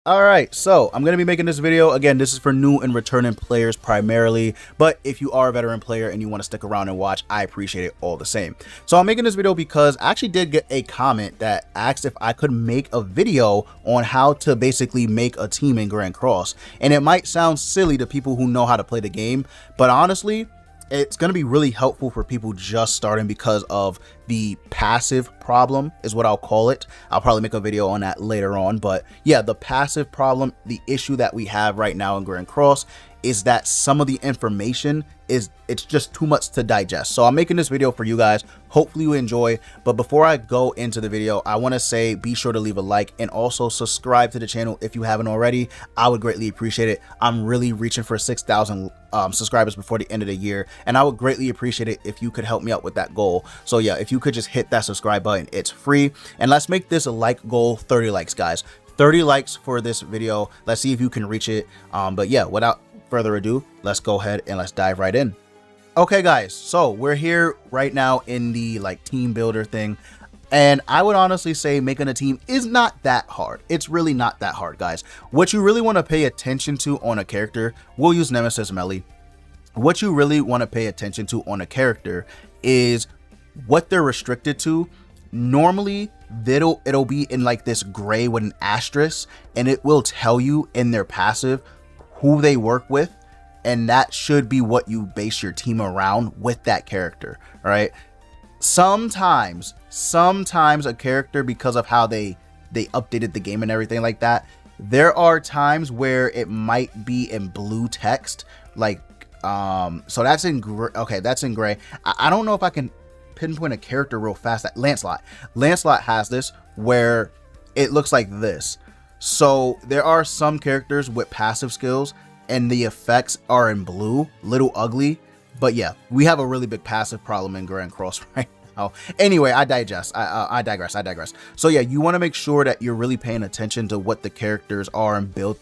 Alright, so I'm going to be making this video. Again, this is for new and returning players primarily, but if you are a veteran player and you want to stick around and watch, I appreciate it all the same. So I'm making this video because I actually did get a comment that asked if I could make a video on how to basically make a team in Grand Cross. And it might sound silly to people who know how to play the game, but honestly, it's going to be really helpful for people just starting because of the passive problem is what I'll call it. I'll probably make a video on that later on, but yeah, the passive problem, the issue that we have right now in Grand Cross is that some of the information it's just too much to digest. So I'm making this video for you guys. Hopefully you enjoy, but before I go into the video, I want to say be sure to leave a like and also subscribe to the channel if you haven't already. I would greatly appreciate it. I'm really reaching for 6,000 subscribers before the end of the year, and I would greatly appreciate it if you could help me out with that goal. So yeah, if you could just hit that subscribe button, it's free. And let's make this a like goal, 30 likes, guys. 30 likes for this video. Let's see if you can reach it. But yeah, without further ado, let's go ahead and let's dive right in. Okay guys, so we're here right now in the team builder thing, and I would honestly say making a team is not that hard. It's really not that hard, guys. What you really want to pay attention to on a character, we'll use Nemesis Melee. What you really want to pay attention to on a character is what they're restricted to. Normally it'll be in this gray with an asterisk, and it will tell you in their passive who they work with, and that should be what you base your team around with that character. All right, sometimes a character, because of how they updated the game and everything like that, there are times where it might be in blue text, so that's in gray. Okay, that's in gray. I don't know if I can pinpoint a character real fast. That Lancelot has this where it looks like this. So there are some characters with passive skills and the effects are in blue, little ugly. But yeah, we have a really big passive problem in Grand Cross right now. Anyway, I digress. So yeah, you want to make sure that you're really paying attention to what the characters are and build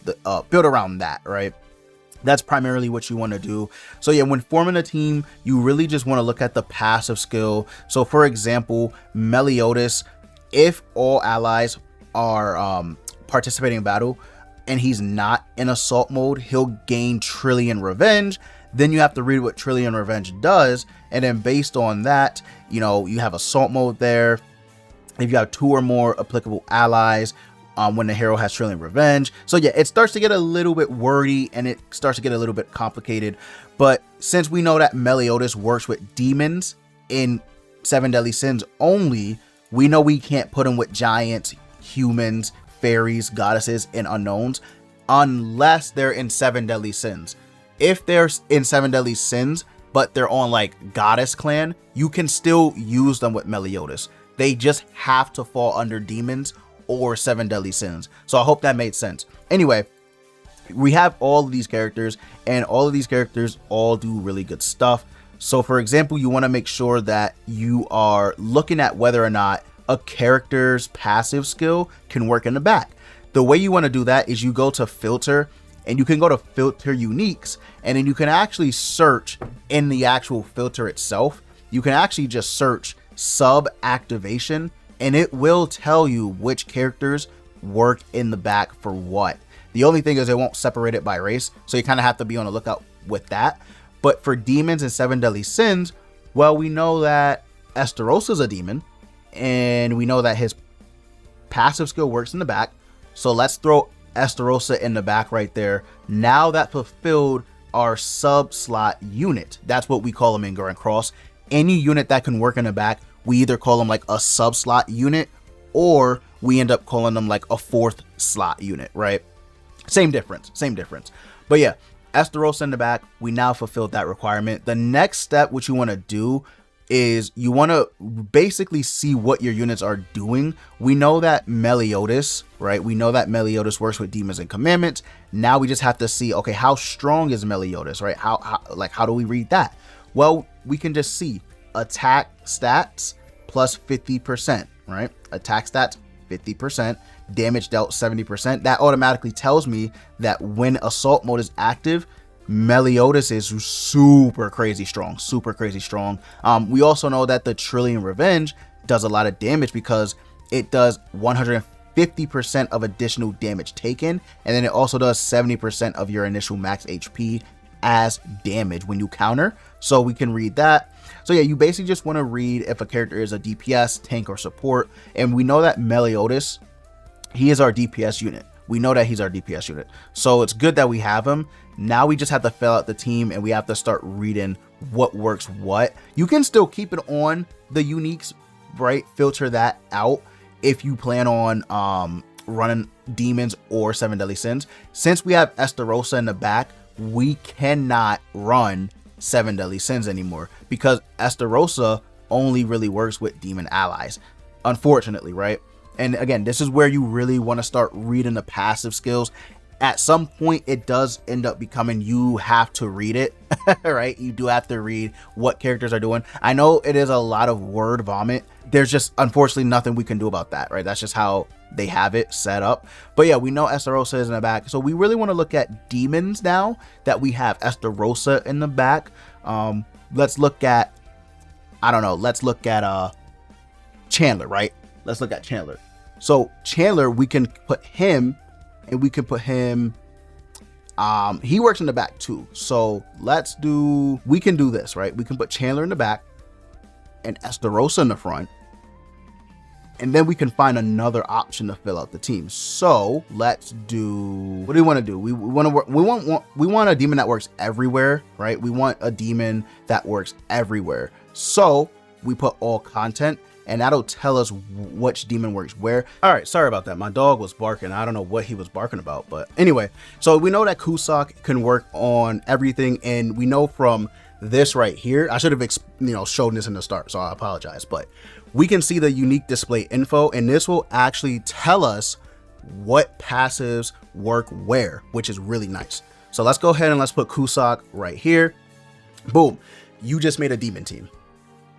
around that, right? That's primarily what you want to do. So yeah, when forming a team, you really just want to look at the passive skill. So for example, Meliodas, if all allies are participating in battle and he's not in assault mode, he'll gain Trillion Revenge. Then you have to read what Trillion Revenge does, and then based on that, you have assault mode there. If you have 2 or more applicable allies, when the hero has Trillion Revenge. So yeah, it starts to get a little bit wordy and it starts to get a little bit complicated. But since we know that Meliodas works with demons in 7 Deadly Sins only, we know we can't put him with giants, humans, fairies, goddesses, and unknowns unless they're in 7 Deadly Sins. If they're in 7 Deadly Sins, but they're on Goddess Clan, you can still use them with Meliodas. They just have to fall under demons or 7 Deadly Sins. So I hope that made sense. Anyway, we have all of these characters, and all of these characters all do really good stuff. So for example, you want to make sure that you are looking at whether or not a character's passive skill can work in the back. The way you want to do that is you go to filter, and you can go to filter uniques, and then you can actually search in the actual filter itself. You can actually just search sub activation, and it will tell you which characters work in the back for what. The only thing is it won't separate it by race, so you kind of have to be on the lookout with that. But for demons and 7 Deadly Sins, well, we know that Estarossa is a demon, and we know that his passive skill works in the back. So let's throw Estarossa in the back right there. Now that fulfilled our sub slot unit. That's what we call them in Grand Cross. Any unit that can work in the back, we either call them a sub slot unit, or we end up calling them a 4th slot unit, right? Same difference. But yeah, Estarossa in the back, we now fulfilled that requirement. The next step, what you want to do is you want to basically see what your units are doing. We know that Meliodas, right? We know that Meliodas works with demons and commandments. Now we just have to see, okay, how strong is Meliodas, right? How do we read that? Well, we can just see attack stats plus 50%, right? Attack stats 50%, damage dealt 70%. That automatically tells me that when assault mode is active, Meliodas is super crazy strong. We also know that the Trillion Revenge does a lot of damage because it does 50% of additional damage taken, and then it also does 70% of your initial max HP as damage when you counter. So we can read that. So yeah, you basically just want to read if a character is a DPS, tank, or support. And we know that Meliodas, he is our DPS unit. We know that he's our DPS unit. So it's good that we have him. Now we just have to fill out the team and we have to start reading what works what. You can still keep it on the uniques, right? Filter that out if you plan on running demons or 7 deadly sins. Since we have Estarossa in the back, we cannot run 7 deadly sins anymore because Estarossa only really works with demon allies, unfortunately, right? And again, this is where you really want to start reading the passive skills. At some point, it does end up becoming you have to read it, right? You do have to read what characters are doing. I know it is a lot of word vomit. There's just unfortunately nothing we can do about that, right? That's just how they have it set up. But yeah, we know Estarossa is in the back. So we really want to look at demons now that we have Estarossa in the back. Let's look at, I don't know, let's look at Chandler, right? Let's look at Chandler. So Chandler, we can put him, and we can put him, he works in the back too. So we can do this, right? We can put Chandler in the back and Estarossa in the front. And then we can find another option to fill out the team. So let's do, what do we want to do? We want a demon that works everywhere, right? We want a demon that works everywhere. So we put all content, and that'll tell us which demon works where. All right, sorry about that. My dog was barking. I don't know what he was barking about, but anyway, so we know that Cusack can work on everything, and we know from this right here, I should have shown this in the start, so I apologize, but we can see the unique display info, and this will actually tell us what passives work where, which is really nice. So let's go ahead and let's put Cusack right here. Boom, you just made a demon team.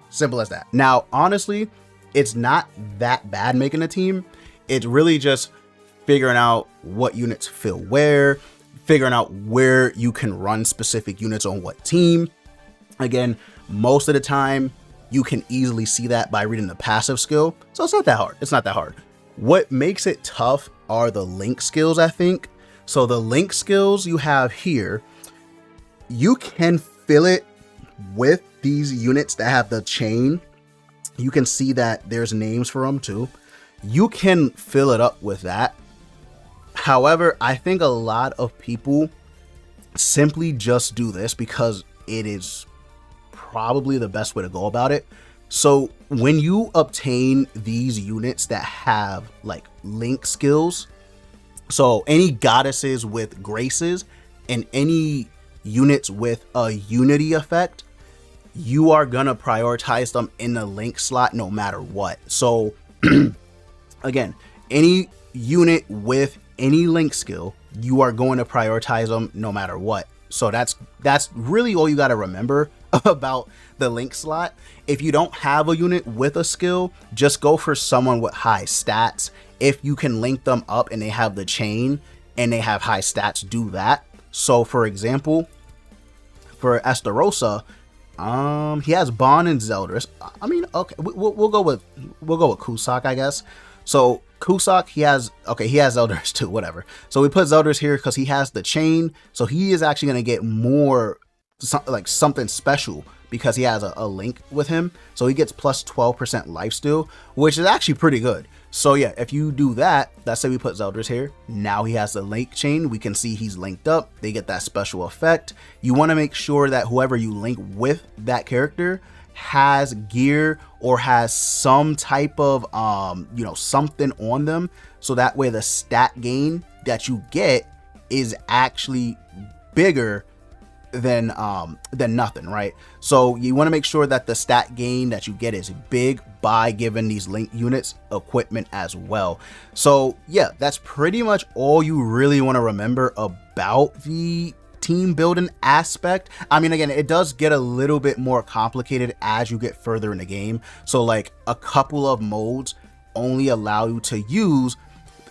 Simple as that. Now, honestly, it's not that bad making a team. It's really just figuring out what units fill where, figuring out where you can run specific units on what team. Again, most of the time, you can easily see that by reading the passive skill. So it's not that hard. It's not that hard. What makes it tough are the link skills, I think. So the link skills you have here, you can fill it with these units that have the chain. You can see that there's names for them too. You can fill it up with that. However, I think a lot of people simply just do this because it is probably the best way to go about it. So when you obtain these units that have like link skills, so any goddesses with graces and any units with a unity effect, you are gonna prioritize them in the link slot no matter what. So again, any unit with any link skill, you are going to prioritize them no matter what. So that's really all you got to remember about the link slot. If you don't have a unit with a skill, just go for someone with high stats. If you can link them up and they have the chain and they have high stats, do that. So for example, for Estarossa, he has Bond and Zeldris. I mean, okay, we'll go with Cusack, I guess. So Cusack, he has Zeldris too, whatever. So we put Zeldris here because he has the chain. So he is actually going to get more, like something special because he has a link with him. So he gets plus 12% lifesteal, which is actually pretty good. So yeah, if you do that, let's say we put Zeldris here. Now he has the link chain. We can see he's linked up. They get that special effect. You want to make sure that whoever you link with that character has gear or has some type of something on them, so that way the stat gain that you get is actually bigger than nothing, right? So you want to make sure that the stat gain that you get is big by giving these link units equipment as well. So yeah, that's pretty much all you really want to remember about the team building aspect. I mean, again, it does get a little bit more complicated as you get further in the game. So like a couple of modes only allow you to use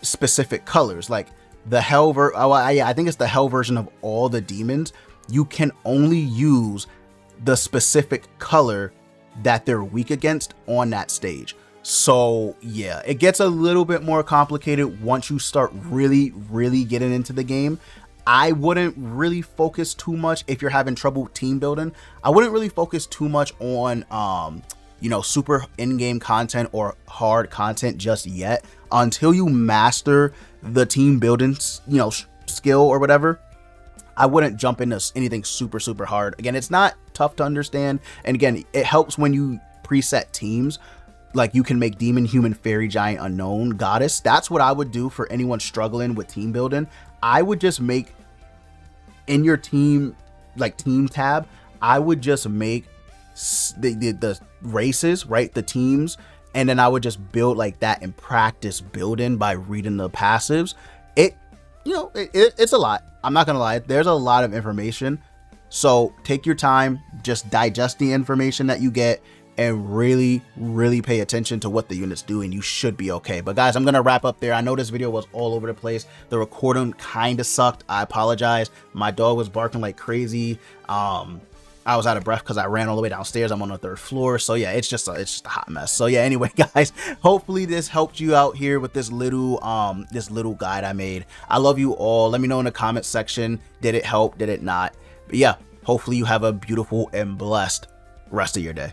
specific colors, like the hell I think it's the hell version of all the demons. You can only use the specific color that they're weak against on that stage. So yeah, it gets a little bit more complicated once you start really getting into the game. I wouldn't really focus too much if you're having trouble team building. I wouldn't really focus too much on you know, super in-game content or hard content just yet until you master the team building, you know, skill or whatever. I wouldn't jump into anything super hard. Again, it's not tough to understand, and again, it helps when you preset teams. Like, you can make demon, human, fairy, giant, unknown, goddess. That's what I would do for anyone struggling with team building. I would just make in your team, like team tab, I would just make the races, right? The teams. And then I would just build like that and practice building by reading the passives. It's a lot. I'm not going to lie. There's a lot of information. So take your time, just digest the information that you get, and really pay attention to what the units do, and you should be okay. But guys, I'm gonna wrap up there. I know this video was all over the place. The recording kind of sucked. I apologize. My dog was barking like crazy. I was out of breath because I ran all the way downstairs. I'm on the 3rd floor, so yeah, it's just a hot mess. So yeah, anyway guys, hopefully this helped you out here with this little guide I made. I love you all. Let me know in the comment section, did it help, did it not? But yeah, hopefully you have a beautiful and blessed rest of your day.